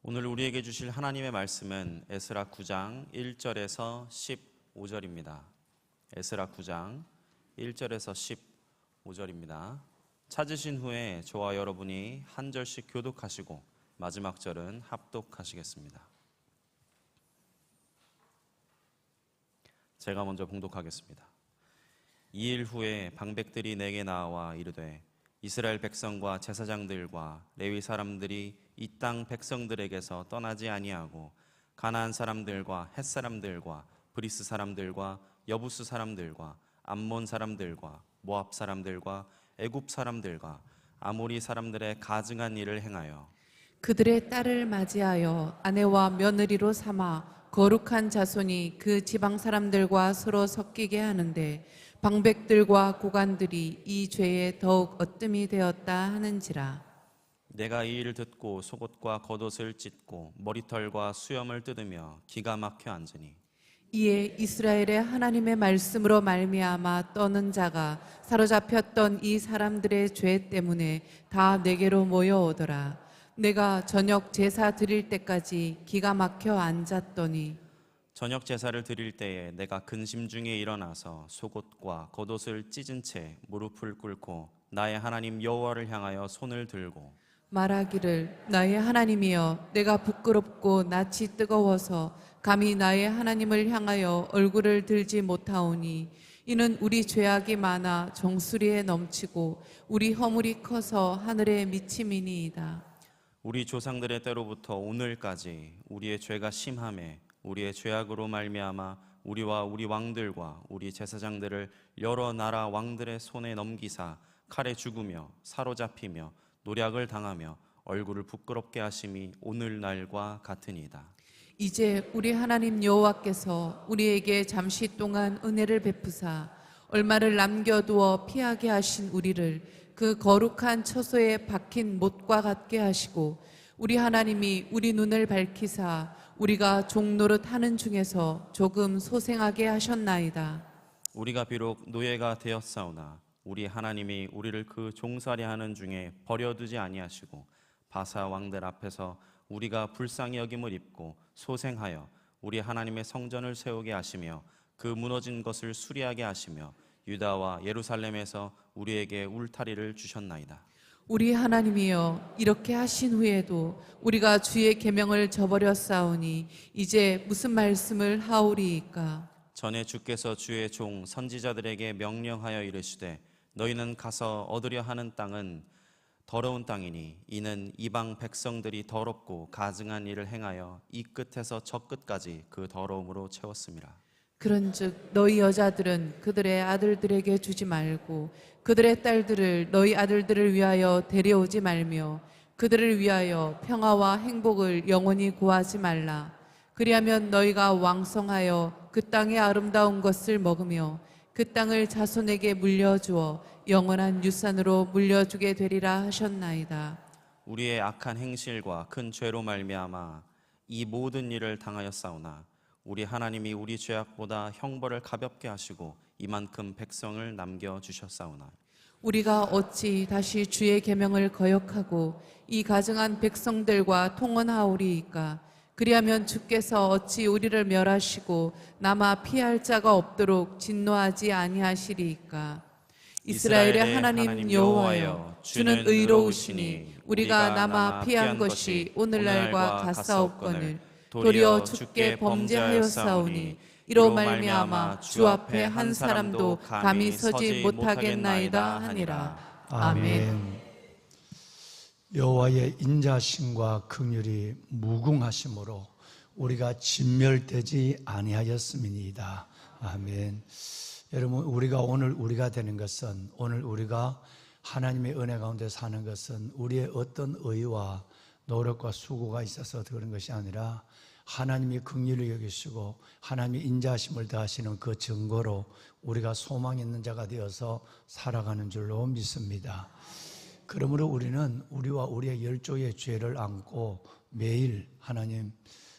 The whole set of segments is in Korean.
오늘 우리에게 주실 하나님의 말씀은 에스라 9장 1절에서 15절입니다. 에스라 9장 1절에서 15절입니다. 찾으신 후에 저와 여러분이 한 절씩 교독하시고 마지막 절은 합독하시겠습니다. 제가 먼저 봉독하겠습니다. 2일 후에 방백들이 내게 나와 이르되 이스라엘 백성과 제사장들과 레위 사람들이 이 땅 백성들에게서 떠나지 아니하고 가나안 사람들과 헷 사람들과 브리스 사람들과 여부스 사람들과 암몬 사람들과 모압 사람들과 애굽 사람들과 아모리 사람들의 가증한 일을 행하여 그들의 딸을 맞이하여 아내와 며느리로 삼아 거룩한 자손이 그 지방 사람들과 서로 섞이게 하는데 방백들과 고관들이 이 죄에 더욱 어뜸이 되었다 하는지라. 내가 이 일을 듣고 속옷과 겉옷을 찢고 머리털과 수염을 뜯으며 기가 막혀 앉으니 이에 이스라엘의 하나님의 말씀으로 말미암아 떠는 자가 사로잡혔던 이 사람들의 죄 때문에 다 내게로 모여오더라. 내가 저녁 제사 드릴 때까지 기가 막혀 앉았더니 저녁 제사를 드릴 때에 내가 근심 중에 일어나서 속옷과 겉옷을 찢은 채 무릎을 꿇고 나의 하나님 여호와를 향하여 손을 들고 말하기를 나의 하나님이여 내가 부끄럽고 낯이 뜨거워서 감히 나의 하나님을 향하여 얼굴을 들지 못하오니 이는 우리 죄악이 많아 정수리에 넘치고 우리 허물이 커서 하늘에 미침이니이다. 우리 조상들의 때로부터 오늘까지 우리의 죄가 심하매 우리의 죄악으로 말미암아 우리와 우리 왕들과 우리 제사장들을 여러 나라 왕들의 손에 넘기사 칼에 죽으며 사로잡히며 노략을 당하며 얼굴을 부끄럽게 하심이 오늘날과 같으니이다. 이제 우리 하나님 여호와께서 우리에게 잠시 동안 은혜를 베푸사 얼마를 남겨두어 피하게 하신 우리를 그 거룩한 처소에 박힌 못과 같게 하시고 우리 하나님이 우리 눈을 밝히사 우리가 종노릇 하는 중에서 조금 소생하게 하셨나이다. 우리가 비록 노예가 되었사오나 우리 하나님이 우리를 그 종살이 하는 중에 버려두지 아니하시고 바사 왕들 앞에서 우리가 불쌍히 여김을 입고 소생하여 우리 하나님의 성전을 세우게 하시며 그 무너진 것을 수리하게 하시며 유다와 예루살렘에서 우리에게 울타리를 주셨나이다. 우리 하나님이여 이렇게 하신 후에도 우리가 주의 계명을 저버렸사오니 이제 무슨 말씀을 하오리이까. 전에 주께서 주의 종 선지자들에게 명령하여 이르시되 너희는 가서 얻으려 하는 땅은 더러운 땅이니 이는 이방 백성들이 더럽고 가증한 일을 행하여 이 끝에서 저 끝까지 그 더러움으로 채웠음이라. 그런즉 너희 여자들은 그들의 아들들에게 주지 말고 그들의 딸들을 너희 아들들을 위하여 데려오지 말며 그들을 위하여 평화와 행복을 영원히 구하지 말라. 그리하면 너희가 왕성하여 그 땅의 아름다운 것을 먹으며 그 땅을 자손에게 물려주어 영원한 유산으로 물려주게 되리라 하셨나이다. 우리의 악한 행실과 큰 죄로 말미암아 이 모든 일을 당하였사오나 우리 하나님이 우리 죄악보다 형벌을 가볍게 하시고 이만큼 백성을 남겨주셨사오나 우리가 어찌 다시 주의 계명을 거역하고 이 가증한 백성들과 통언하오리이까. 그리하면 주께서 어찌 우리를 멸하시고 남아 피할 자가 없도록 진노하지 아니하시리이까. 이스라엘의 하나님 여호와여 주는 의로우시니 우리가 남아 피한 것이 오늘날과 같사옵거늘 도리어 주께 범죄하였사오니 이로 말미암아 주 앞에 한 사람도 감히 서지 못하겠나이다 하니라. 아멘. 여호와의 인자심과 긍휼이 무궁하심으로 우리가 진멸되지 아니하였음이니이다. 아멘. 여러분, 우리가 되는 것은, 오늘 우리가 하나님의 은혜 가운데 사는 것은 우리의 어떤 의와 노력과 수고가 있어서 그런 것이 아니라 하나님이 긍휼히 여기시고 하나님이 인자하심을 더하시는 그 증거로 우리가 소망 있는 자가 되어서 살아가는 줄로 믿습니다. 그러므로 우리는 우리와 우리의 열조의 죄를 안고 매일 하나님,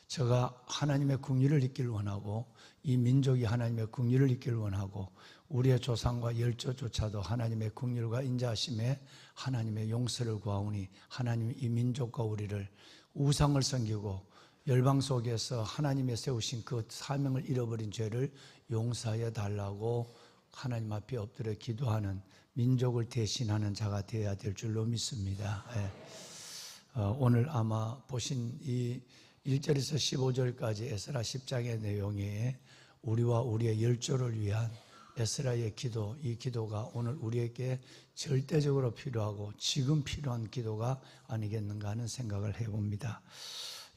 제가 하나님의 긍휼을 잊기를 원하고 이 민족이 하나님의 긍휼을 잊기를 원하고 우리의 조상과 열조조차도 하나님의 긍휼과 인자하심에 하나님의 용서를 구하오니 하나님이 이 민족과 우리를 우상을 섬기고 열방 속에서 하나님의 세우신 그 사명을 잃어버린 죄를 용서하여 달라고 하나님 앞에 엎드려 기도하는, 민족을 대신하는 자가 되어야 될 줄로 믿습니다. 오늘 아마 보신 이 1절에서 15절까지 에스라 10장의 내용에 우리와 우리의 열조를 위한 에스라의 기도, 이 기도가 오늘 우리에게 절대적으로 필요하고 지금 필요한 기도가 아니겠는가 하는 생각을 해봅니다.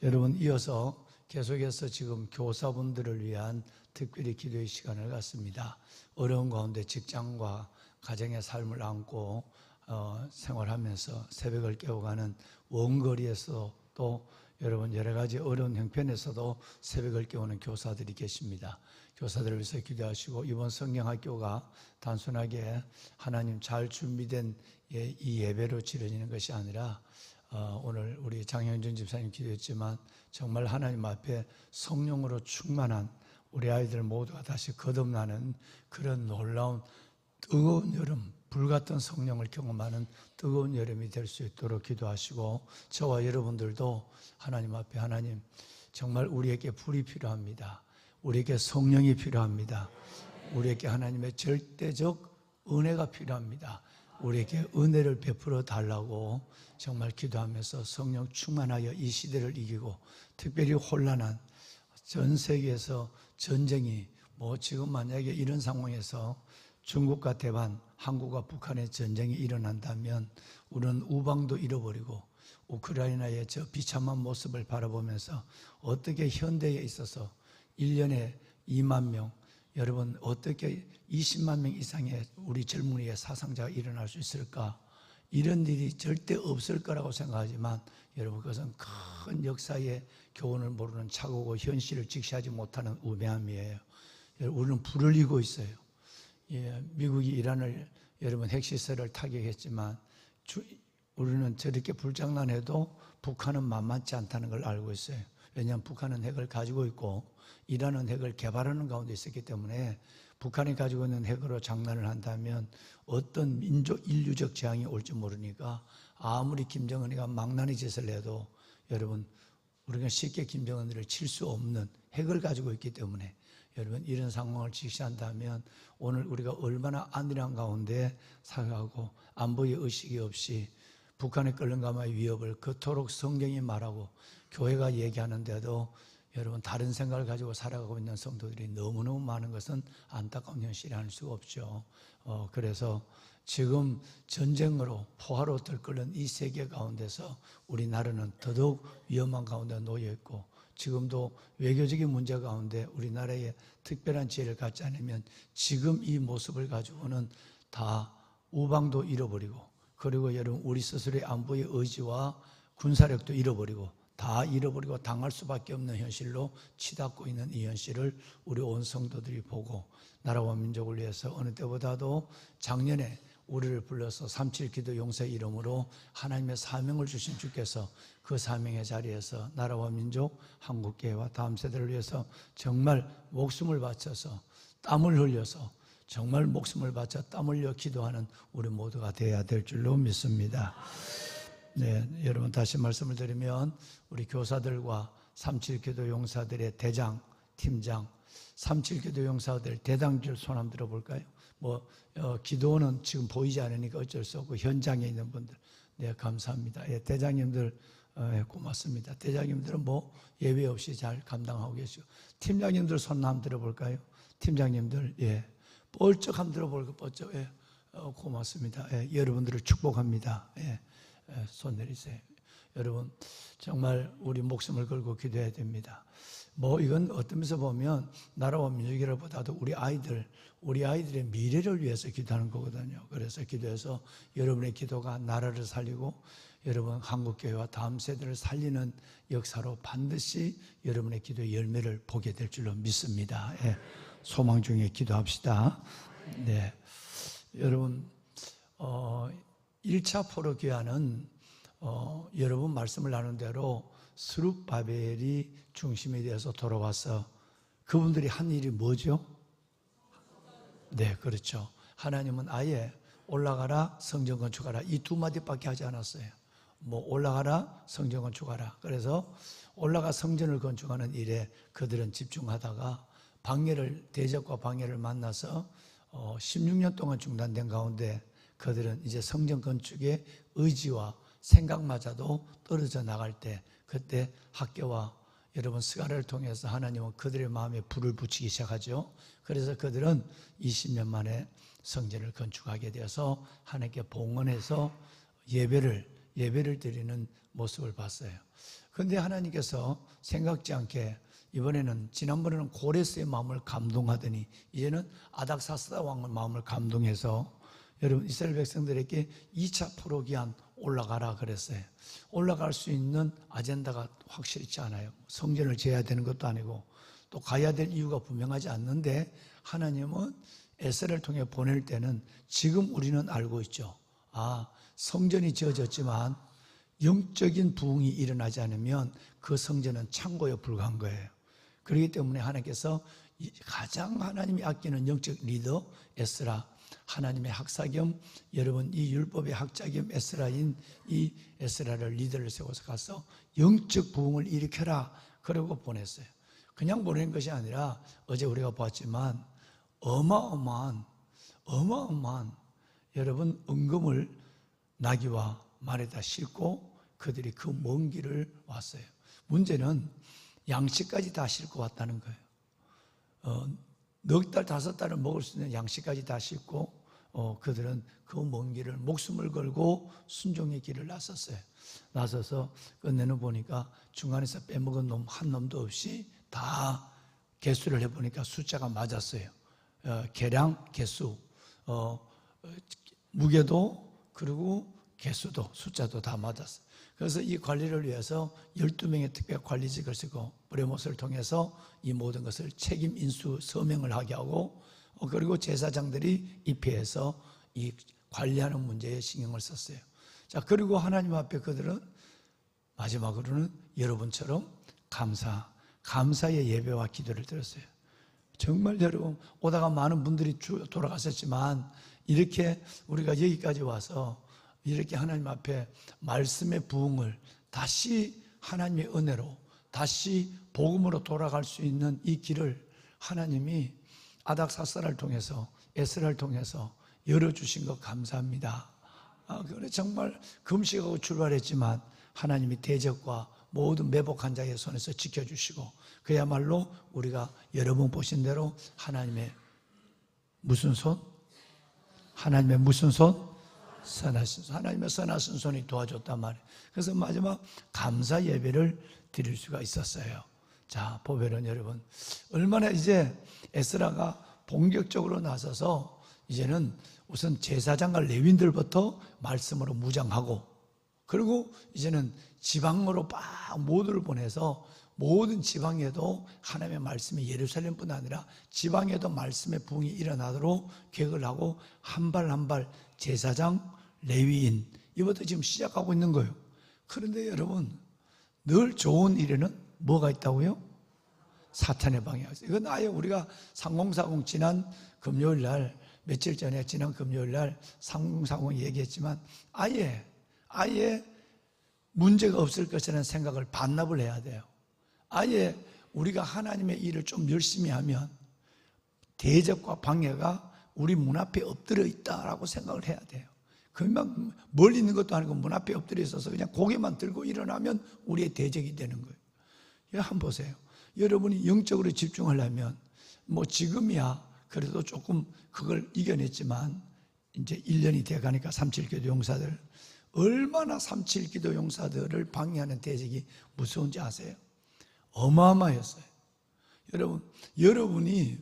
여러분, 이어서 계속해서 지금 교사분들을 위한 특별히 기도의 시간을 갖습니다. 어려운 가운데 직장과 가정의 삶을 안고 생활하면서 새벽을 깨워가는 원거리에서 또 여러분 여러 가지 어려운 형편에서도 새벽을 깨우는 교사들이 계십니다. 교사들을 위해서 기도하시고, 이번 성경학교가 단순하게 하나님 잘 준비된 이 예배로 치러지는 것이 아니라 오늘 우리 장영준 집사님 기도했지만 정말 하나님 앞에 성령으로 충만한 우리 아이들 모두가 다시 거듭나는 그런 놀라운 뜨거운 여름, 불같은 성령을 경험하는 뜨거운 여름이 될 수 있도록 기도하시고, 저와 여러분들도 하나님 앞에, 하나님 정말 우리에게 불이 필요합니다. 우리에게 성령이 필요합니다. 우리에게 하나님의 절대적 은혜가 필요합니다. 우리에게 은혜를 베풀어 달라고 정말 기도하면서 성령 충만하여 이 시대를 이기고, 특별히 혼란한 전 세계에서 전쟁이 지금 만약에 이런 상황에서 중국과 대만, 한국과 북한의 전쟁이 일어난다면 우리는 우방도 잃어버리고 우크라이나의 저 비참한 모습을 바라보면서 어떻게 현대에 있어서 1년에 2만 명, 여러분 어떻게 20만 명 이상의 우리 젊은이의 사상자가 일어날 수 있을까? 이런 일이 절대 없을 거라고 생각하지만 여러분, 그것은 큰 역사의 교훈을 모르는 착오고 현실을 직시하지 못하는 우매함이에요. 우리는 불을 이고 있어요. 미국이 이란을 여러분 핵시설을 타격했지만 우리는 저렇게 불장난해도 북한은 만만치 않다는 걸 알고 있어요. 왜냐하면 북한은 핵을 가지고 있고 이란은 핵을 개발하는 가운데 있었기 때문에 북한이 가지고 있는 핵으로 장난을 한다면 어떤 인류적 재앙이 올지 모르니까 아무리 김정은이가 망나니 짓을 해도 여러분, 우리가 쉽게 김정은이를 칠 수 없는 핵을 가지고 있기 때문에 여러분, 이런 상황을 직시한다면 오늘 우리가 얼마나 안일한 가운데 살아가고 안보의 의식이 없이 북한의 끓는가마의 위협을 그토록 성경이 말하고 교회가 얘기하는데도 여러분, 다른 생각을 가지고 살아가고 있는 성도들이 너무너무 많은 것은 안타까운 현실이 아닐 수가 없죠. 그래서 지금 전쟁으로 포화로 들끓는 이 세계 가운데서 우리나라는 더더욱 위험한 가운데 놓여 있고, 지금도 외교적인 문제 가운데 우리나라에 특별한 지혜를 갖지 않으면 지금 이 모습을 가지고는 다 우방도 잃어버리고, 그리고 여러분 우리 스스로의 안보의 의지와 군사력도 잃어버리고 다 잃어버리고 당할 수밖에 없는 현실로 치닫고 있는 이 현실을 우리 온 성도들이 보고, 나라와 민족을 위해서 어느 때보다도 작년에 우리를 불러서 3.7 기도 용서의 이름으로 하나님의 사명을 주신 주께서 그 사명의 자리에서 나라와 민족, 한국교회와 다음 세대를 위해서 정말 목숨을 바쳐서 땀을 흘려서 정말 목숨을 바쳐 땀 흘려 기도하는 우리 모두가 되어야 될 줄로 믿습니다. 네, 여러분 다시 말씀을 드리면 우리 교사들과 3.7 기도 용사들의 대장, 팀장, 3.7 기도 용사들 대장들 손 한번 들어볼까요? 기도는 지금 보이지 않으니까 어쩔 수 없고 현장에 있는 분들, 네, 감사합니다. 대장님들 고맙습니다. 대장님들은 예외 없이 잘 감당하고 계시고, 팀장님들 손 한번 들어볼까요? 팀장님들, 뻘쩍 한번 들어볼까요? 뻘쩍, 고맙습니다. 여러분들을 축복합니다. 손 내리세요. 여러분 정말 우리 목숨을 걸고 기도해야 됩니다. 이건 어떤 면에서 보면 나라와 민족이라보다도 우리 아이들의 미래를 위해서 기도하는 거거든요. 그래서 기도해서 여러분의 기도가 나라를 살리고 여러분 한국교회와 다음 세대를 살리는 역사로 반드시 여러분의 기도의 열매를 보게 될 줄로 믿습니다. 소망 중에 기도합시다. 네, 여러분 1차 포로 귀환은 여러분 말씀을 나눈 대로 스룹바벨이 중심이 되어서 돌아와서 그분들이 한 일이 뭐죠? 네, 그렇죠. 하나님은 아예 올라가라, 성전 건축하라 이 두 마디밖에 하지 않았어요. 뭐 올라가라, 성전 건축하라. 그래서 올라가 성전을 건축하는 일에 그들은 집중하다가 대적과 방해를 만나서 16년 동안 중단된 가운데 그들은 이제 성전 건축의 의지와 생각마저도 떨어져 나갈 때, 그때 학교와 여러분 스가랴를 통해서 하나님은 그들의 마음에 불을 붙이기 시작하죠. 그래서 그들은 20년 만에 성전을 건축하게 되어서 하나님께 봉헌해서 예배를 드리는 모습을 봤어요. 그런데 하나님께서 생각지 않게 이번에는, 지난번에는 고레스의 마음을 감동하더니 이제는 아닥사스다 왕의 마음을 감동해서 여러분 이스라엘 백성들에게 2차 포로기한 올라가라 그랬어요. 올라갈 수 있는 아젠다가 확실치 않아요. 성전을 지어야 되는 것도 아니고 또 가야 될 이유가 분명하지 않는데, 하나님은 에스라를 통해 보낼 때는 지금 우리는 알고 있죠. 성전이 지어졌지만 영적인 부흥이 일어나지 않으면 그 성전은 창고에 불과한 거예요. 그렇기 때문에 하나님께서 가장 하나님이 아끼는 영적 리더 에스라, 하나님의 학사 겸 여러분 이 율법의 학자 겸 에스라인 이 에스라를 리더를 세워서 가서 영적 부흥을 일으켜라, 그러고 보냈어요. 그냥 보낸 것이 아니라 어제 우리가 봤지만 어마어마한 여러분 은금을 나귀와 말에다 싣고 그들이 그 먼 길을 왔어요. 문제는 양식까지 다 싣고 왔다는 거예요. 넉 달, 5달을 먹을 수 있는 양식까지 다 싣고 그들은 그 먼 길을 목숨을 걸고 순종의 길을 나서서 끝내는 보니까 중간에서 빼먹은 놈 한 놈도 없이 다 개수를 해보니까 숫자가 맞았어요. 계량, 개수, 무게도 그리고 개수도 숫자도 다 맞았어요. 그래서 이 관리를 위해서 12명의 특별 관리직을 쓰고 브레모스를 통해서 이 모든 것을 책임 인수 서명을 하게 하고, 그리고 제사장들이 입회해서 이 관리하는 문제에 신경을 썼어요. 자, 그리고 하나님 앞에 그들은 마지막으로는 여러분처럼 감사의 예배와 기도를 드렸어요. 정말 여러분, 오다가 많은 분들이 돌아가셨지만 이렇게 우리가 여기까지 와서 이렇게 하나님 앞에 말씀의 부흥을 다시 하나님의 은혜로 다시 복음으로 돌아갈 수 있는 이 길을 하나님이 아닥사스라를 통해서 에스라를 통해서 열어주신 것 감사합니다. 그래 정말 금식하고 출발했지만 하나님이 대적과 모든 매복한 자의 손에서 지켜주시고, 그야말로 우리가 여러 번 보신 대로 하나님의 무슨 손? 하나님의 무슨 손? 선하신 손. 하나님의 선하신 손이 도와줬단 말이에요. 그래서 마지막 감사 예배를 드릴 수가 있었어요. 자, 보배는 여러분, 얼마나 이제 에스라가 본격적으로 나서서 이제는 우선 제사장과 레위인들부터 말씀으로 무장하고, 그리고 이제는 지방으로 막 모두를 보내서 모든 지방에도 하나님의 말씀이 예루살렘뿐 아니라 지방에도 말씀의 부흥이 일어나도록 계획을 하고 한 발 한 발 제사장, 레위인 이것도 지금 시작하고 있는 거예요. 그런데 여러분, 늘 좋은 일에는 뭐가 있다고요? 사탄의 방해가 있어요. 이건 아예 우리가 3040 지난 금요일 날, 며칠 전에 지난 금요일 날 3040 얘기했지만 아예 문제가 없을 것이라는 생각을 반납을 해야 돼요. 아예 우리가 하나님의 일을 좀 열심히 하면 대적과 방해가 우리 문 앞에 엎드려 있다라고 생각을 해야 돼요. 그만 멀리 있는 것도 아니고 문 앞에 엎드려 있어서 그냥 고개만 들고 일어나면 우리의 대적이 되는 거예요. 이거 한번 보세요. 여러분이 영적으로 집중하려면 뭐 지금이야 그래도 조금 그걸 이겨냈지만 이제 1년이 돼가니까 3.7기도 용사들, 얼마나 3.7기도 용사들을 방해하는 대적이 무서운지 아세요? 어마어마했어요. 여러분이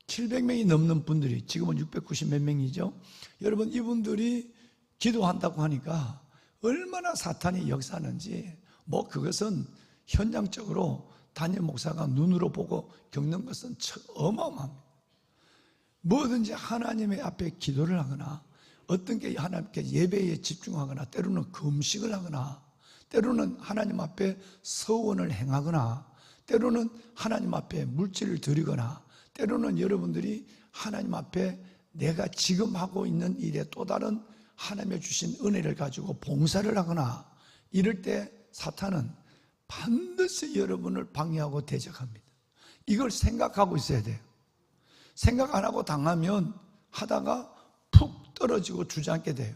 700명이 넘는 분들이, 지금은 690 몇 명이죠. 여러분, 이분들이 기도한다고 하니까 얼마나 사탄이 역사하는지, 뭐 그것은 현장적으로 담임 목사가 눈으로 보고 겪는 것은 어마어마합니다. 뭐든지 하나님의 앞에 기도를 하거나 어떤 게 하나님께 예배에 집중하거나 때로는 금식을 하거나 때로는 하나님 앞에 서원을 행하거나 때로는 하나님 앞에 물질을 드리거나 때로는 여러분들이 하나님 앞에 내가 지금 하고 있는 일에 또 다른 하나님의 주신 은혜를 가지고 봉사를 하거나 이럴 때 사탄은 반드시 여러분을 방해하고 대적합니다. 이걸 생각하고 있어야 돼요. 생각 안 하고 당하면 하다가 푹 떨어지고 주저앉게 돼요.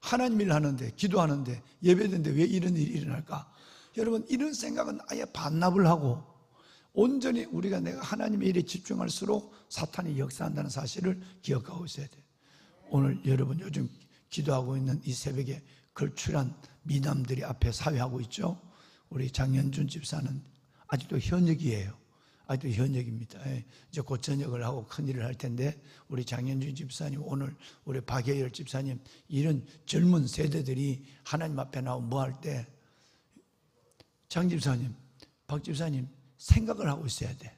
하나님 일 하는데, 기도하는데, 예배드는데 왜 이런 일이 일어날까? 여러분, 이런 생각은 아예 반납을 하고 온전히 우리가 내가 하나님의 일에 집중할수록 사탄이 역사한다는 사실을 기억하고 있어야 돼요. 오늘 여러분 요즘 기도하고 있는 이 새벽에 걸출한 미남들이 앞에 사회하고 있죠. 우리 장현준 집사는 아직도 현역이에요. 아직도 현역입니다. 이제 곧 전역을 하고 큰일을 할 텐데, 우리 장현준 집사님, 오늘 우리 박예열 집사님, 이런 젊은 세대들이 하나님 앞에 나오고 뭐 할 때 장 집사님, 박 집사님 생각을 하고 있어야 돼.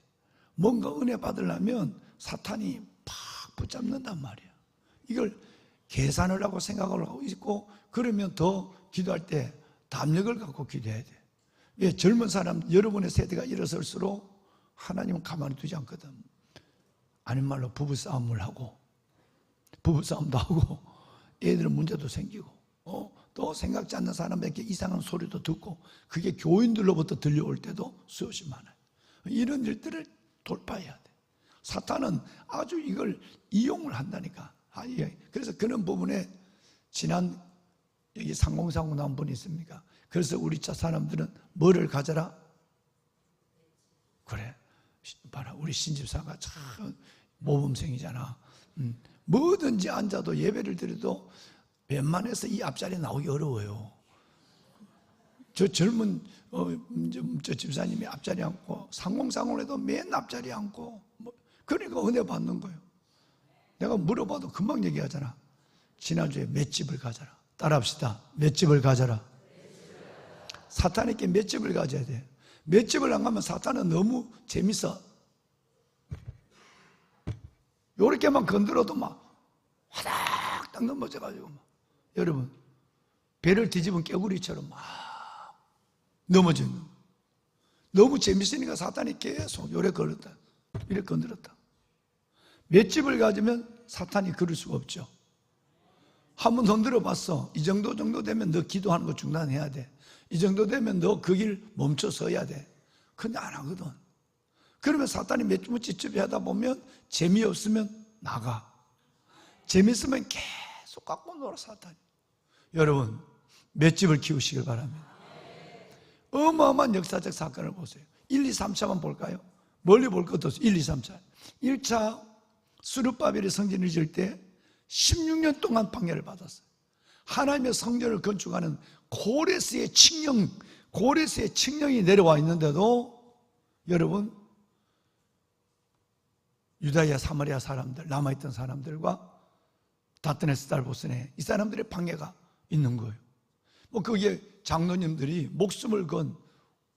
뭔가 은혜 받으려면 사탄이 팍 붙잡는단 말이야. 이걸 계산을 하고 생각을 하고 있고, 그러면 더 기도할 때 담력을 갖고 기도해야 돼. 왜? 젊은 사람, 여러분의 세대가 일어설수록 하나님은 가만히 두지 않거든. 아닌 말로 부부싸움을 하고, 부부싸움도 하고, 애들은 문제도 생기고, 또 생각지 않는 사람에게 이상한 소리도 듣고, 그게 교인들로부터 들려올 때도 수없이 많아요. 이런 일들을 돌파해야 돼. 사탄은 아주 이걸 이용을 한다니까. 그래서 그런 부분에 지난 여기 상공상공 나온 분이 있습니까? 그래서 우리 차 사람들은 뭐를 가져라? 그래, 봐라, 우리 신집사가 참 모범생이잖아. 뭐든지 앉아도 예배를 드려도 웬만해서 이 앞자리에 나오기 어려워요. 저 젊은 저 집사님이 앞자리에 앉고, 상공상공을 해도 맨 앞자리에 앉고, 그러니까 은혜 받는 거예요. 내가 물어봐도 금방 얘기하잖아. 지난주에 맷집을 가져라. 따라합시다. 맷집을 가져라. 사탄에게 맷집을 가져야 돼. 맷집을 안 가면 사탄은 너무 재밌어. 요렇게만 건드려도 막 화닥 딱 넘어져가지고 막. 여러분, 배를 뒤집은 깨구리처럼 막 넘어지는 거. 너무 재밌으니까 사탄이 계속 요래 걸었다, 이래 건드렸다. 맷집을 가지면 사탄이 그럴 수가 없죠. 한번 건드려봤어. 이 정도 되면 너 기도하는 거 중단해야 돼. 이 정도 되면 너 그 길 멈춰 서야 돼. 근데 안 하거든. 그러면 사탄이 맷집을 하다 보면 재미없으면 나가. 재밌으면 계속 갖고 놀아, 사탄이. 여러분, 맷집을 키우시길 바랍니다. 어마어마한 역사적 사건을 보세요. 1, 2, 3차만 볼까요? 멀리 볼 것도 없어요. 1, 2, 3차. 1차 스룹바벨이 성전을 지을 때 16년 동안 방해를 받았어요. 하나님의 성전을 건축하는 고레스의 칙령이 내려와 있는데도 여러분, 유다야 사마리아 사람들, 남아있던 사람들과 다트네스달보스네, 이 사람들의 방해가 있는 거예요. 뭐 거기에 장로님들이 목숨을 건,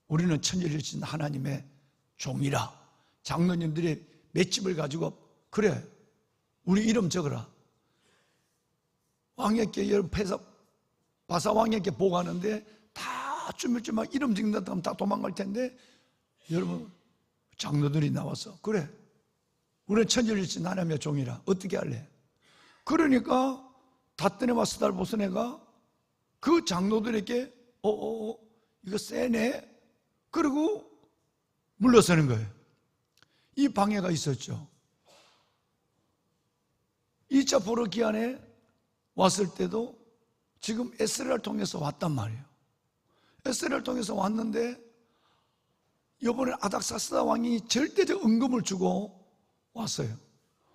우리는 천지를 진 하나님의 종이라, 장로님들이 맷집을 가지고, 그래, 우리 이름 적어라. 왕에게, 여러분, 바사 왕에게 보고하는데 다 쭈물쭈물 이름 적는다 하면 다 도망갈 텐데, 여러분, 장로들이 나와서, 그래, 우리는 천지를 진 하나님의 종이라, 어떻게 할래? 그러니까 다트네스달보스네가 그 장로들에게 이거 세네, 그리고 물러서는 거예요. 이 방해가 있었죠. 2차 포로 기한에 왔을 때도 지금 에스라를 통해서 왔단 말이에요. 에스라를 통해서 왔는데 이번에 아닥사스다 왕이 절대적 은금을 주고 왔어요.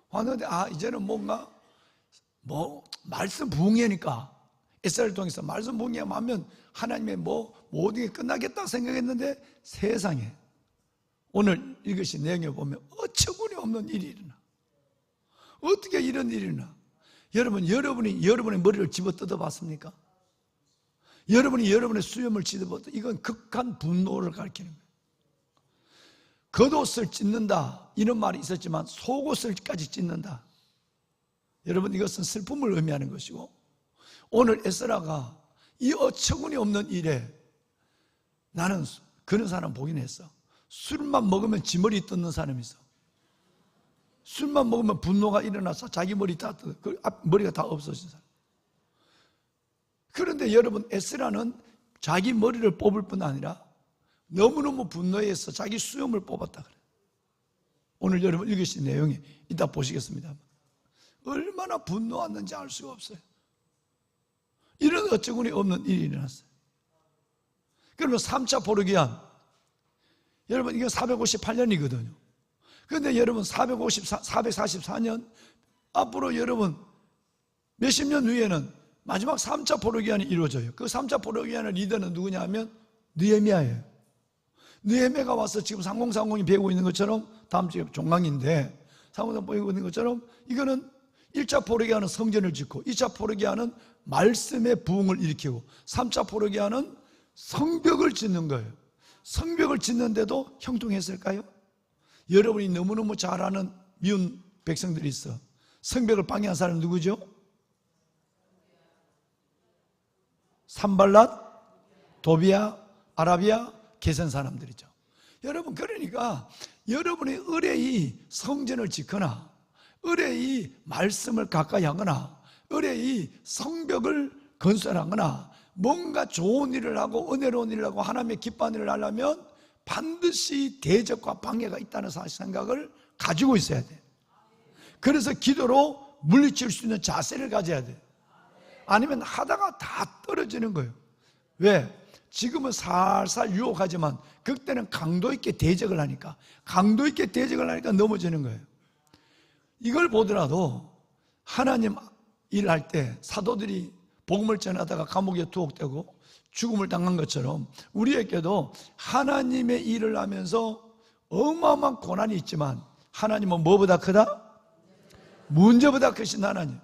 왔는데 이제는 뭔가 말씀 부흥회니까, 에스라를 통해서 말씀 부흥회만 하면 하나님의 모든 게 끝나겠다 생각했는데, 세상에 오늘 이것이 내용에 보면 어처구니 없는 일이 일어나. 어떻게 이런 일이 일어나? 여러분이 여러분의 머리를 집어 뜯어 봤습니까? 여러분이 여러분의 수염을 찢어봤다. 이건 극한 분노를 가리키는 거예요. 겉옷을 찢는다, 이런 말이 있었지만 속옷을까지 찢는다. 여러분, 이것은 슬픔을 의미하는 것이고, 오늘 에스라가 이 어처구니 없는 일에, 나는 그런 사람 보긴 했어. 술만 먹으면 지 머리 뜯는 사람이 있어. 술만 먹으면 분노가 일어나서 자기 머리 다 뜯어, 머리가 다 없어진 사람. 그런데 여러분, 에스라는 자기 머리를 뽑을 뿐 아니라 너무너무 분노해서 자기 수염을 뽑았다 그래요. 오늘 여러분 읽으신 내용이 이따 보시겠습니다. 얼마나 분노했는지 알 수가 없어요. 이런 어처구니 없는 일이 일어났어요. 그러면 3차 포르기안, 여러분 이게 458년이거든요. 그런데 여러분 444년 앞으로 여러분 몇십 년 후에는 마지막 3차 포르기안이 이루어져요. 그 3차 포르기안의 리더는 누구냐 하면 느헤미야예요. 느헤미야가 와서 지금 3040이 배우고 있는 것처럼, 다음 주에 종강인데 3040 배우고 있는 것처럼, 이거는 1차 포르기안은 성전을 짓고 2차 포르기안은 말씀의 부흥을 일으키고 3차 포르기안은 성벽을 짓는 거예요. 성벽을 짓는데도 형통했을까요? 여러분이 너무너무 잘 아는 미운 백성들이 있어. 성벽을 방해한 사람은 누구죠? 산발랏, 도비아, 아라비아, 게센 사람들이죠. 여러분, 그러니까 여러분의 의뢰이 성전을 짓거나 의뢰이 말씀을 가까이 하거나 의뢰이 성벽을 건설하거나 뭔가 좋은 일을 하고 은혜로운 일을 하고 하나님의 기뻐하는 일을 하려면 반드시 대적과 방해가 있다는 생각을 가지고 있어야 돼. 그래서 기도로 물리칠 수 있는 자세를 가져야 돼. 아니면 하다가 다 떨어지는 거예요. 왜? 지금은 살살 유혹하지만 그때는 강도 있게 대적을 하니까, 강도 있게 대적을 하니까 넘어지는 거예요. 이걸 보더라도 하나님 일할 때 사도들이 복음을 전하다가 감옥에 투옥되고 죽음을 당한 것처럼 우리에게도 하나님의 일을 하면서 어마어마한 고난이 있지만 하나님은 뭐보다 크다? 문제보다 크신 하나님.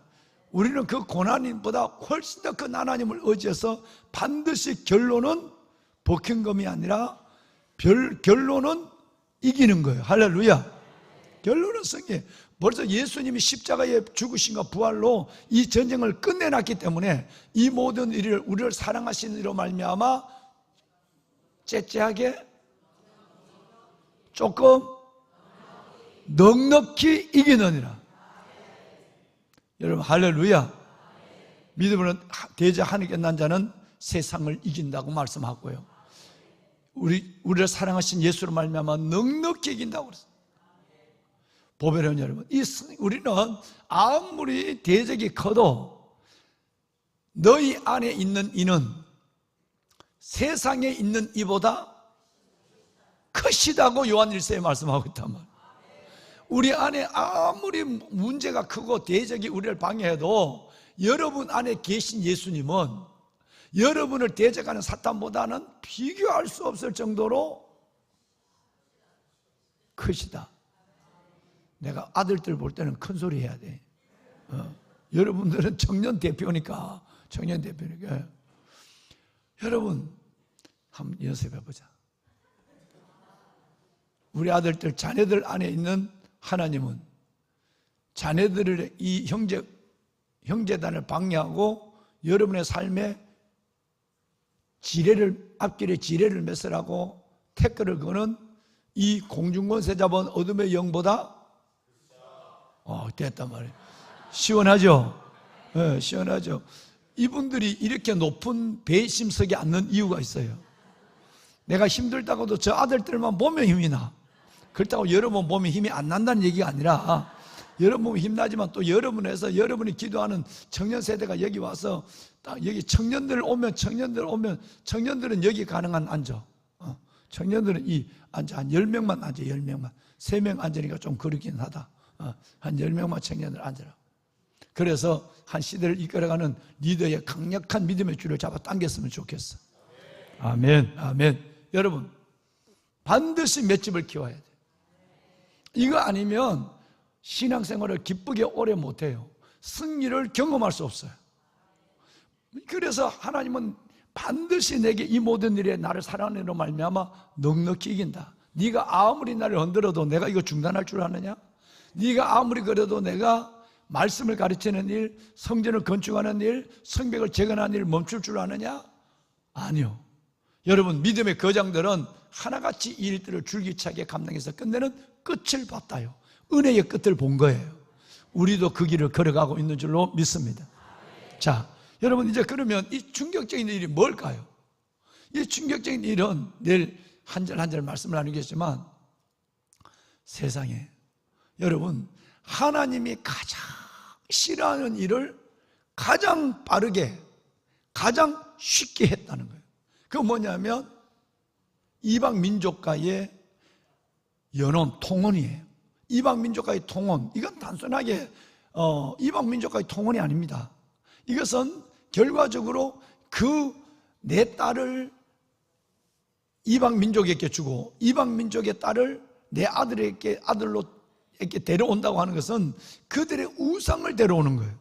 우리는 그 고난보다 훨씬 더 큰 하나님을 의지해서 반드시 결론은 버킹검이 아니라 결론은 이기는 거예요. 할렐루야. 결론은 승리. 벌써 예수님이 십자가에 죽으신과 부활로 이 전쟁을 끝내놨기 때문에 이 모든 일을 우리를 사랑하시는 이로 말미암아 째째하게 조금 넉넉히 이기느니라. 여러분 할렐루야. 믿음으로 대저 하늘께 난 자는 세상을 이긴다고 말씀하고요, 우리를 사랑하신 예수로 말미암아 넉넉히 이긴다고 그랬어요. 보배로운 여러분, 우리는 아무리 대적이 커도 너희 안에 있는 이는 세상에 있는 이보다 크시다고 요한 1서에 말씀하고 있단 말이에요. 우리 안에 아무리 문제가 크고 대적이 우리를 방해해도 여러분 안에 계신 예수님은 여러분을 대적하는 사탄보다는 비교할 수 없을 정도로 크시다. 내가 아들들 볼 때는 큰 소리 해야 돼. 여러분들은 청년 대표니까. 여러분 한번 연습해보자. 우리 아들들, 자녀들 안에 있는 하나님은 자녀들의 이 형제단을 방해하고 여러분의 삶에 앞길에 지뢰를 매설하고 태클을 거는 이 공중권세 잡은 어둠의 영보다 됐단 말이에요. 시원하죠? 네, 시원하죠? 이분들이 이렇게 높은 배심석에 앉는 이유가 있어요. 내가 힘들다고도 저 아들들만 보면 힘이 나. 그렇다고 여러분 보면 힘이 안 난다는 얘기가 아니라, 여러분 보면 힘나지만 또 여러분에서 여러분이 기도하는 청년 세대가 여기 와서 딱 여기 청년들은 여기 가능한 앉아. 청년들은 이 앉아. 한 10명만 앉아. 10명만. 3명 앉으니까 좀 그렇긴 하다. 한 10명만 청년들 앉으라. 그래서 한 시대를 이끌어가는 리더의 강력한 믿음의 줄을 잡아 당겼으면 좋겠어. 아멘. 아멘. 여러분, 반드시 맷집을 키워야 돼. 이거 아니면 신앙생활을 기쁘게 오래 못해요. 승리를 경험할 수 없어요. 그래서 하나님은 반드시 내게 이 모든 일에 나를 사랑하는 이로 말미암아 넉넉히 이긴다. 네가 아무리 나를 흔들어도 내가 이거 중단할 줄 아느냐? 네가 아무리 그래도 내가 말씀을 가르치는 일, 성전을 건축하는 일, 성벽을 재건하는 일 멈출 줄 아느냐? 아니요. 여러분, 믿음의 거장들은 하나같이 이 일들을 줄기차게 감당해서 끝내는 끝을 봤다요. 은혜의 끝을 본 거예요. 우리도 그 길을 걸어가고 있는 줄로 믿습니다. 자, 여러분, 이제 그러면 이 충격적인 일이 뭘까요? 이 충격적인 일은 내일 한 절 한 절 말씀을 나누겠지만, 세상에 여러분, 하나님이 가장 싫어하는 일을 가장 빠르게, 가장 쉽게 했다는 거예요. 그건 뭐냐면 이방 민족과의 연혼, 통혼이에요. 이방 민족과의 통혼, 이건 단순하게 이방 민족과의 통혼이 아닙니다. 이것은 결과적으로 그 내 딸을 이방 민족에게 주고 이방 민족의 딸을 내 아들로 이렇게 데려온다고 하는 것은 그들의 우상을 데려오는 거예요.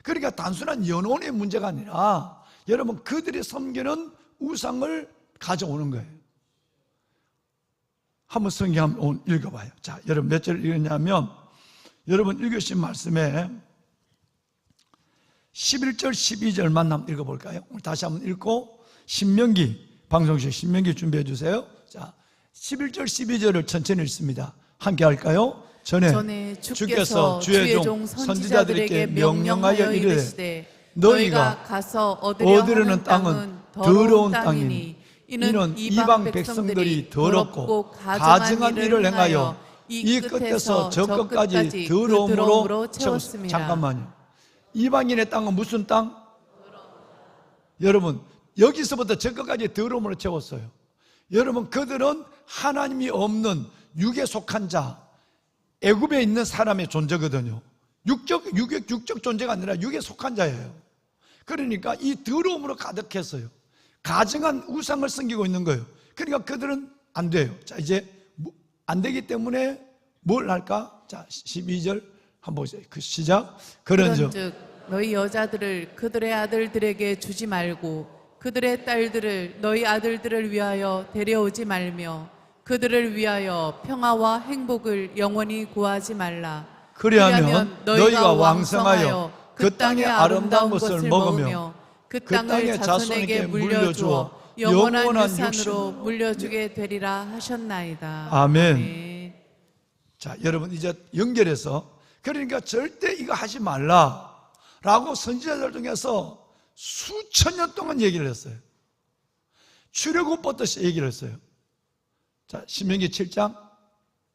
그러니까 단순한 연혼의 문제가 아니라 여러분, 그들이 섬기는 우상을 가져오는 거예요. 한번 성경 한번 읽어봐요. 자, 여러분 몇 절 읽었냐면, 여러분 읽으신 말씀에 11절 12절만 한번 읽어볼까요? 오늘 다시 한번 읽고 신명기, 방송실 신명기 준비해 주세요. 자, 11절 12절을 천천히 읽습니다. 함께 할까요? 전에 주께서 주의 종 선지자들에게 명령하여 이르시되 너희가 가서 얻으려는 땅은 더러운 땅이니 이는 이방 백성들이 더럽고 가증한 일을 행하여 이 끝에서 저 끝까지 더러움으로 채웠습니다. 잠깐만요. 이방인의 땅은 무슨 땅? 여러분, 여기서부터 저 끝까지 더러움으로 채웠어요. 여러분, 그들은 하나님이 없는 육에 속한 자, 애굽에 있는 사람의 존재거든요. 육적 존재가 아니라 육에 속한 자예요. 그러니까 이 더러움으로 가득했어요. 가증한 우상을 섬기고 있는 거예요. 그러니까 그들은 안 돼요. 자, 이제 안 되기 때문에 뭘 할까? 자, 12절 한번 보세요. 그 시작. 그런즉 너희 여자들을 그들의 아들들에게 주지 말고 그들의 딸들을 너희 아들들을 위하여 데려오지 말며 그들을 위하여 평화와 행복을 영원히 구하지 말라. 그리하면 너희가 왕성하여 그 땅의 아름다운 것을 먹으며 그 땅을 자손에게 물려주어 영원한 유산으로 물려주게 되리라 하셨나이다. 아멘. 자, 여러분 이제 연결해서, 그러니까 절대 이거 하지 말라라고 선지자들 중에서 수천 년 동안 얘기를 했어요. 출애굽부터 얘기를 했어요. 자, 신명기 7장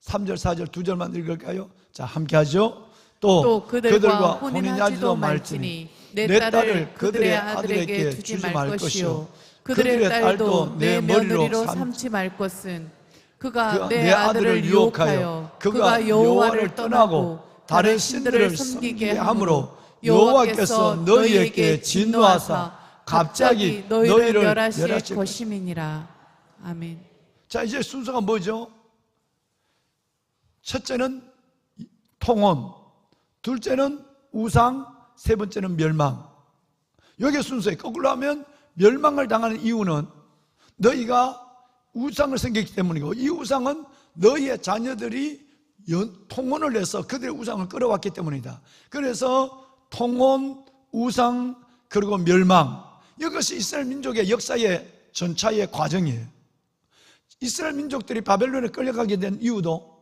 3절 4절 두 절만 읽을까요? 자, 함께 하죠. 또 그들과 혼인하지도 말지니 내 딸을 그들의 아들에게 주지 말 것이요 그들의 딸도 내 며느리로 삼지 말 것은 그가 내 아들을 유혹하여 그가 여호와를 떠나고 다른 신들을 섬기게 하므로 여호와께서 너희에게 진노하사 갑자기 너희를 멸하실 것임이니라. 아멘. 자, 이제 순서가 뭐죠? 첫째는 통혼, 둘째는 우상, 세 번째는 멸망. 여기 순서에 거꾸로 하면 멸망을 당하는 이유는 너희가 우상을 섬기기 때문이고, 이 우상은 너희의 자녀들이 통혼을 해서 그들의 우상을 끌어왔기 때문이다. 그래서 통혼, 우상, 그리고 멸망, 이것이 이스라엘 민족의 역사의 전차의 과정이에요. 이스라엘 민족들이 바벨론에 끌려가게 된 이유도,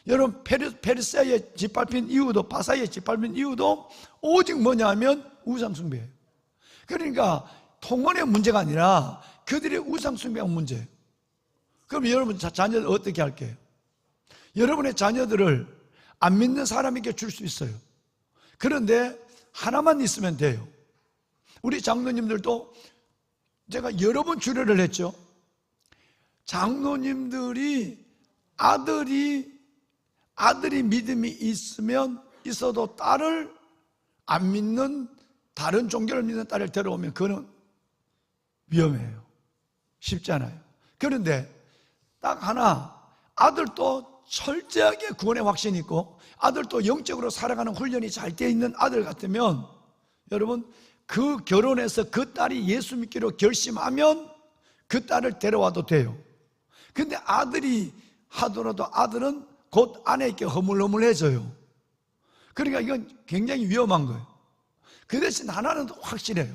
여러분 페르시아에 짓밟힌 이유도, 바사에 짓밟힌 이유도 오직 뭐냐 하면 우상 숭배예요. 그러니까 통혼의 문제가 아니라 그들의 우상 숭배가 문제예요. 그럼 여러분 자녀들 어떻게 할게요? 여러분의 자녀들을 안 믿는 사람에게 줄 수 있어요. 그런데 하나만 있으면 돼요. 우리 장로님들도 제가 여러 번 주례를 했죠. 장로님들이 아들이 믿음이 있어도 딸을 안 믿는, 다른 종교를 믿는 딸을 데려오면 그거는 위험해요. 쉽지 않아요. 그런데 딱 하나, 아들도 철저하게 구원의 확신이 있고 아들도 영적으로 살아가는 훈련이 잘 되어 있는 아들 같으면, 여러분 그 결혼해서 그 딸이 예수 믿기로 결심하면 그 딸을 데려와도 돼요. 근데 아들이 하더라도 아들은 곧 아내에게 허물허물해져요. 그러니까 이건 굉장히 위험한 거예요. 그 대신 하나는 확실해요.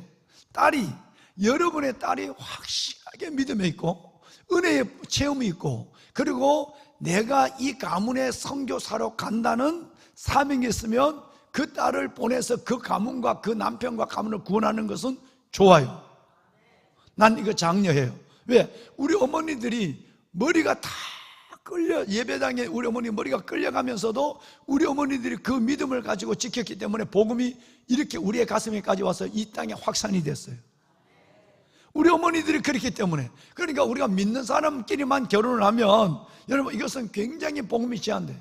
여러분의 딸이 확실하게 믿음에 있고 은혜의 체험이 있고, 그리고 내가 이 가문의 선교사로 간다는 사명이 있으면 그 딸을 보내서 그 가문과 그 남편과 가문을 구원하는 것은 좋아요. 난 이거 장려해요. 왜? 우리 어머니들이 머리가 다 끌려, 예배당에 우리 어머니 머리가 끌려가면서도 우리 어머니들이 그 믿음을 가지고 지켰기 때문에 복음이 이렇게 우리의 가슴에까지 와서 이 땅에 확산이 됐어요. 우리 어머니들이 그렇기 때문에. 그러니까 우리가 믿는 사람끼리만 결혼을 하면 여러분 이것은 굉장히 복음이 제한돼요.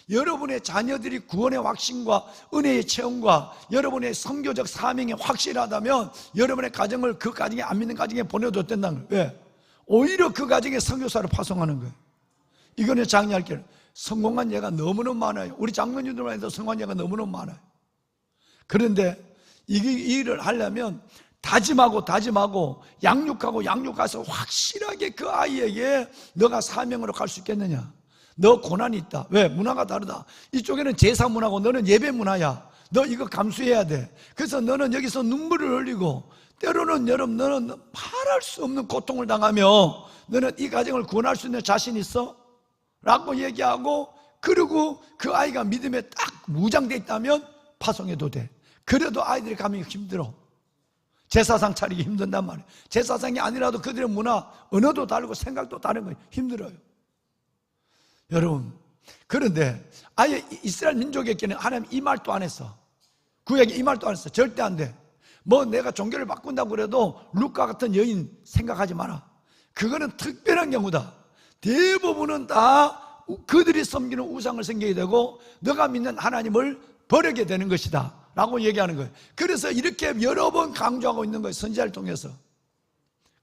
여러분의 자녀들이 구원의 확신과 은혜의 체험과 여러분의 선교적 사명이 확실하다면 여러분의 가정을 그 가정에 안 믿는 가정에 보내도 된다는 거예요. 왜? 오히려 그 가정에 선교사를 파송하는 거예요. 이거는 장려할 게 성공한 예가 너무너무 많아요. 우리 장로님들만 해도 성공한 예가 너무너무 많아요. 그런데 이 일을 하려면 다짐하고 양육해서 확실하게 그 아이에게 너가 사명으로 갈 수 있겠느냐. 너 고난이 있다. 왜? 문화가 다르다. 이쪽에는 제사 문화고 너는 예배 문화야. 너 이거 감수해야 돼. 그래서 너는 여기서 눈물을 흘리고 때로는 여러분 너는 말할 수 없는 고통을 당하며 너는 이 가정을 구원할 수 있는 자신 있어? 라고 얘기하고, 그리고 그 아이가 믿음에 딱 무장돼 있다면 파송해도 돼. 그래도 아이들이 가면 힘들어. 제사상 차리기 힘든단 말이에요. 제사상이 아니라도 그들의 문화, 언어도 다르고 생각도 다른 거예요. 힘들어요. 여러분, 그런데 아예 이스라엘 민족에게는 하나님 이 말도 안 했어. 구약에 이 말도 안 했어. 절대 안 돼. 뭐 내가 종교를 바꾼다고 그래도 룻과 같은 여인 생각하지 마라. 그거는 특별한 경우다. 대부분은 다 그들이 섬기는 우상을 섬기게 되고 너가 믿는 하나님을 버리게 되는 것이다 라고 얘기하는 거예요. 그래서 이렇게 여러 번 강조하고 있는 거예요, 선지자를 통해서.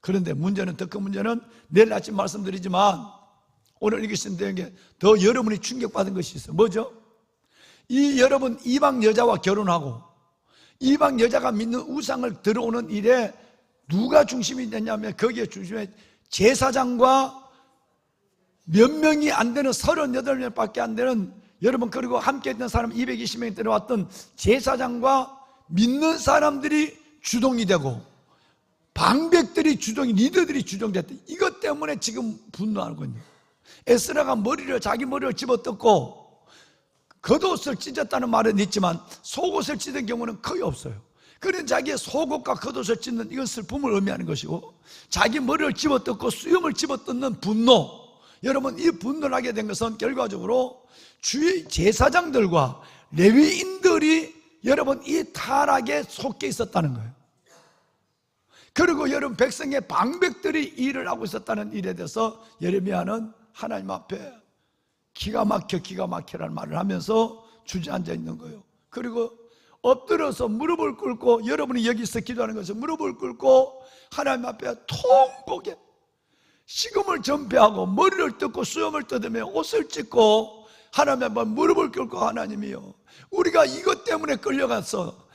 그런데 문제는, 더 큰 문제는 내일 아침 말씀드리지만 오늘 읽으신 데에 더 여러분이 충격받은 것이 있어요. 뭐죠? 이 여러분 이방 여자와 결혼하고 이방 여자가 믿는 우상을 들어오는 일에 누가 중심이 되냐면 거기에 중심에 제사장과 몇 명이 안 되는 38명 밖에 안 되는 여러분, 그리고 함께 했던 사람 220명이 데려왔던 제사장과 믿는 사람들이 주동이 되고 방백들이 주동이, 리더들이 주동됐다. 이것 때문에 지금 분노하는 거예요. 에스라가 자기 머리를 집어뜯고 겉옷을 찢었다는 말은 있지만 속옷을 찢은 경우는 거의 없어요. 그런 자기의 속옷과 겉옷을 찢는, 이건 슬픔을 의미하는 것이고, 자기 머리를 집어뜯고 수염을 집어뜯는 분노, 여러분 이 분노를 하게 된 것은 결과적으로 주의 제사장들과 레위인들이 여러분 이 타락에 속해 있었다는 거예요. 그리고 여러분 백성의 방백들이 일을 하고 있었다는 일에 대해서 예레미야는 하나님 앞에 기가 막혀라는 말을 하면서 주저앉아 있는 거예요. 그리고 엎드려서 무릎을 꿇고, 여러분이 여기서 기도하는 것은 무릎을 꿇고 하나님 앞에 통곡에 식음을 전폐하고 머리를 뜯고 수염을 뜯으며 옷을 찢고 하나님 앞에 무릎을 꿇고, 하나님이요, 우리가 이것 때문에 끌려갔어.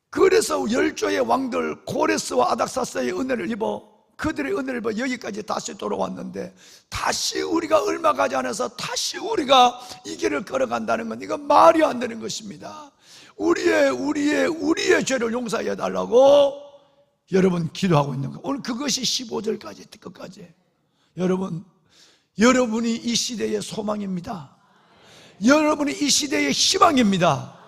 그래서 열조의 왕들 고레스와 아닥사스의 은혜를 입어, 그들의 은혜를 입어 여기까지 다시 돌아왔는데 다시 우리가 얼마 가지 않아서 다시 우리가 이 길을 걸어간다는 건 이건 말이 안 되는 것입니다. 우리의 죄를 용서해 달라고 여러분 기도하고 있는 거. 오늘 그것이 15절까지 끝까지. 여러분이 이 시대의 소망입니다. 여러분이 이 시대의 희망입니다.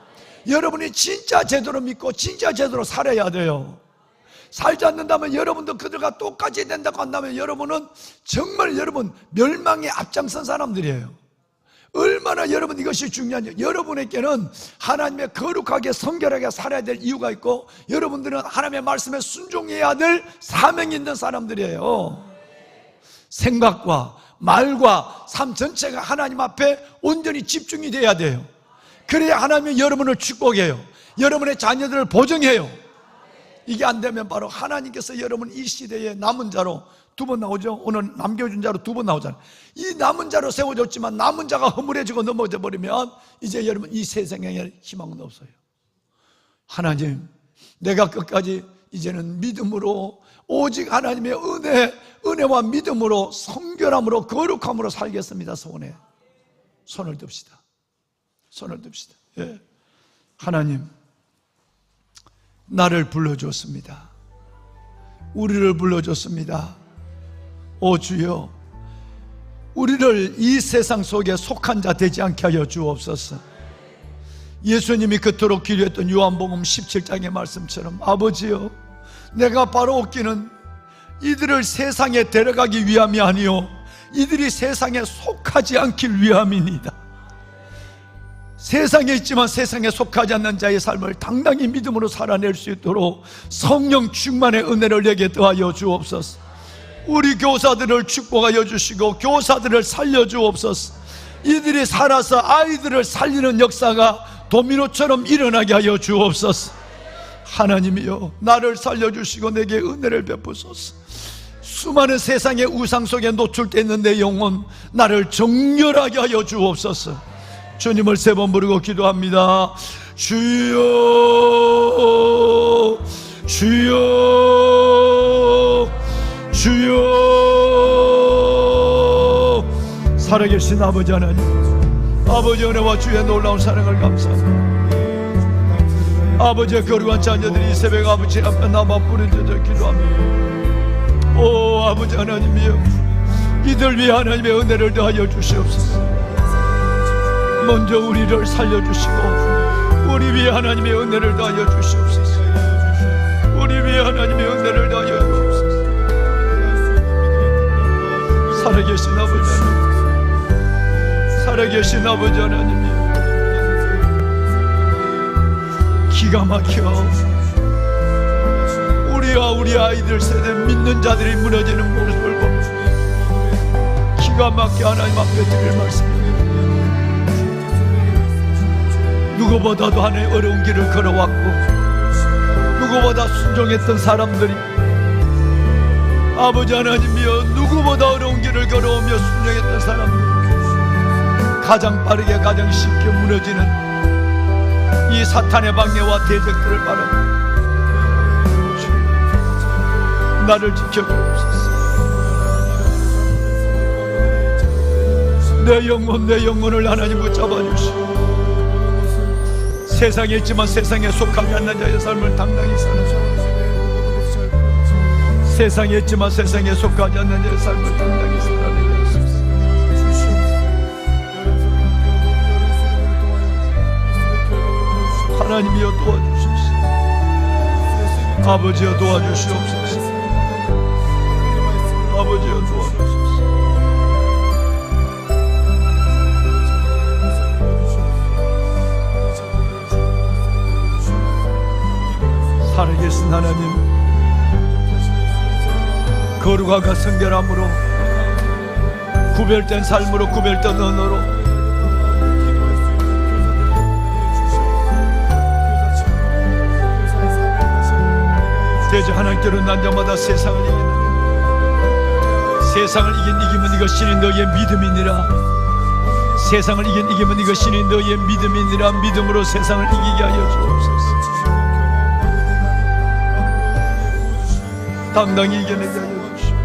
여러분이 진짜 제대로 믿고 진짜 제대로 살아야 돼요. 살지 않는다면 여러분도 그들과 똑같이 된다고 한다면 여러분은 정말 여러분 멸망에 앞장선 사람들이에요. 얼마나 여러분 이것이 중요한지. 여러분에게는 하나님의 거룩하게 성결하게 살아야 될 이유가 있고, 여러분들은 하나님의 말씀에 순종해야 될 사명이 있는 사람들이에요. 생각과 말과 삶 전체가 하나님 앞에 온전히 집중이 돼야 돼요. 그래야 하나님이 여러분을 축복해요. 여러분의 자녀들을 보증해요. 이게 안 되면 바로 하나님께서 여러분 이 시대에 남은 자로 2번 나오죠. 오늘 남겨준 자로 2번 나오잖아요. 이 남은 자로 세워졌지만 남은 자가 허물해지고 넘어져 버리면 이제 여러분 이 세상에 희망은 없어요. 하나님, 내가 끝까지 이제는 믿음으로, 오직 하나님의 은혜와 믿음으로, 성결함으로, 거룩함으로 살겠습니다. 손을 듭시다. 예. 하나님, 나를 불러줬습니다. 우리를 불러줬습니다. 오 주여, 우리를 이 세상 속에 속한 자 되지 않게 하여 주옵소서. 예수님이 그토록 기도했던 요한복음 17장의 말씀처럼, 아버지여, 내가 바로 얻기는 이들을 세상에 데려가기 위함이 아니요 이들이 세상에 속하지 않길 위함이니이다. 세상에 있지만 세상에 속하지 않는 자의 삶을 당당히 믿음으로 살아낼 수 있도록 성령 충만의 은혜를 내게 더하여 주옵소서. 우리 교사들을 축복하여 주시고 교사들을 살려 주옵소서. 이들이 살아서 아이들을 살리는 역사가 도미노처럼 일어나게 하여 주옵소서. 하나님이여, 나를 살려주시고 내게 은혜를 베푸소서. 수많은 세상의 우상 속에 노출되어 있는 내 영혼, 나를 정렬하게 하여 주옵소서. 주님을 3번 부르고 기도합니다. 주여, 주여, 주여. 살아계신 아버지 하나님, 아버지 은혜와 주의 놀라운 사랑을 감사합니다. 아버지의 거룩한 자녀들이 이 새벽 아버지 앞에 남아 부르짖어 기도합니다. 오 아버지 하나님이여, 이들 위해 하나님의 은혜를 더하여 주시옵소서. 먼저 우리를 살려주시고 우리 위해 하나님의 은혜를 더하여 주시옵소서. 우리 위해 하나님의 은혜를 더하여 주옵소서. 살아계신 아버지 하나님, 살아계신 아버지 하나님이여, 기가 막혀 우리와 우리 아이들 세대 믿는 자들이 무너지는 모습을 보며 기가 막혀 하나님 앞에 드릴 말씀입니다. 누구보다도 하나의 어려운 길을 걸어왔고 누구보다 순종했던 사람들이 아버지 하나님이여, 누구보다 어려운 길을 걸어오며 순종했던 사람들 가장 빠르게 가장 쉽게 무너지는 이 사탄의 방해와 대적들을 바라보며 나를 지켜주옵소서. 내 영혼을 하나님 붙잡아 주시고 세상에 있지만 세상에 속하지 않는 자의 삶을 당당히 사는 세상에 있지만 세상에 속하지 않는 자의 삶을 당당히 살아내게 하소서. 하나님이여 도와주시옵소서. 아버지여 도와주시옵소서. 아버지여 도와주시옵소서. 살아계신 하나님, 거룩함과 성결함으로 구별된 삶으로 구별된 언어로 대저 하나님께로 난 자마다 세상을 이기는, 세상을 이기면 이것이 너희의 믿음이니라. 세상을 이기면 이것이 너희의 믿음이니라. 믿음으로 세상을 이기게 하여 주옵소서. 당당히 이겨내게 하여 주시옵소서.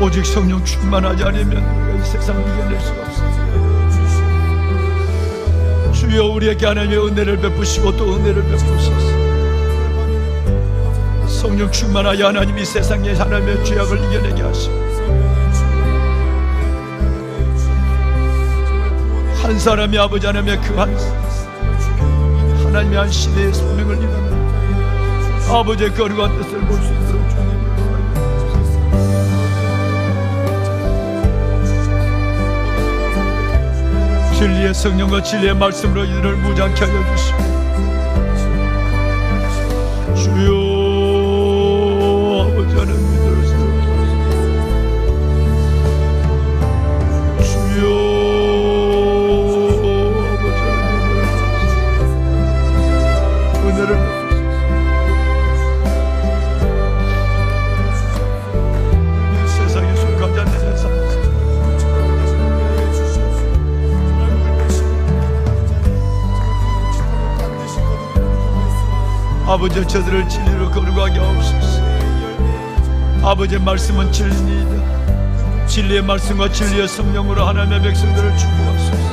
오직 성령 충만하지 않으면 우리가 이 세상을 이겨낼 수가 없습니다. 주여, 우리에게 하나님의 은혜를 베푸시고 또 은혜를 베푸소서. 성령 충만하여 하나님이 세상의 하나님의 죄악을 이겨내게 하시고 한 사람이 아버지 하나님의 그 하나님의 한 시대의 소명을 이루는 아버지의 거룩한 뜻을 볼 수 있도록 주님 진리의 성령과 진리의 말씀으로 이들을 무장케 하여 주시고 주여, 아버지 하나님 믿을 수 없소서. 주여, 아버지 하나님 은혜를 베푸소서. 세상에 속하지 않는 세상 아버지, 저들을 진리로 거룩하게 하옵소서. 아버지의 말씀은 진리이다. 진리의 말씀과 진리의 성령으로 하나님의 백성들을 축복하소서.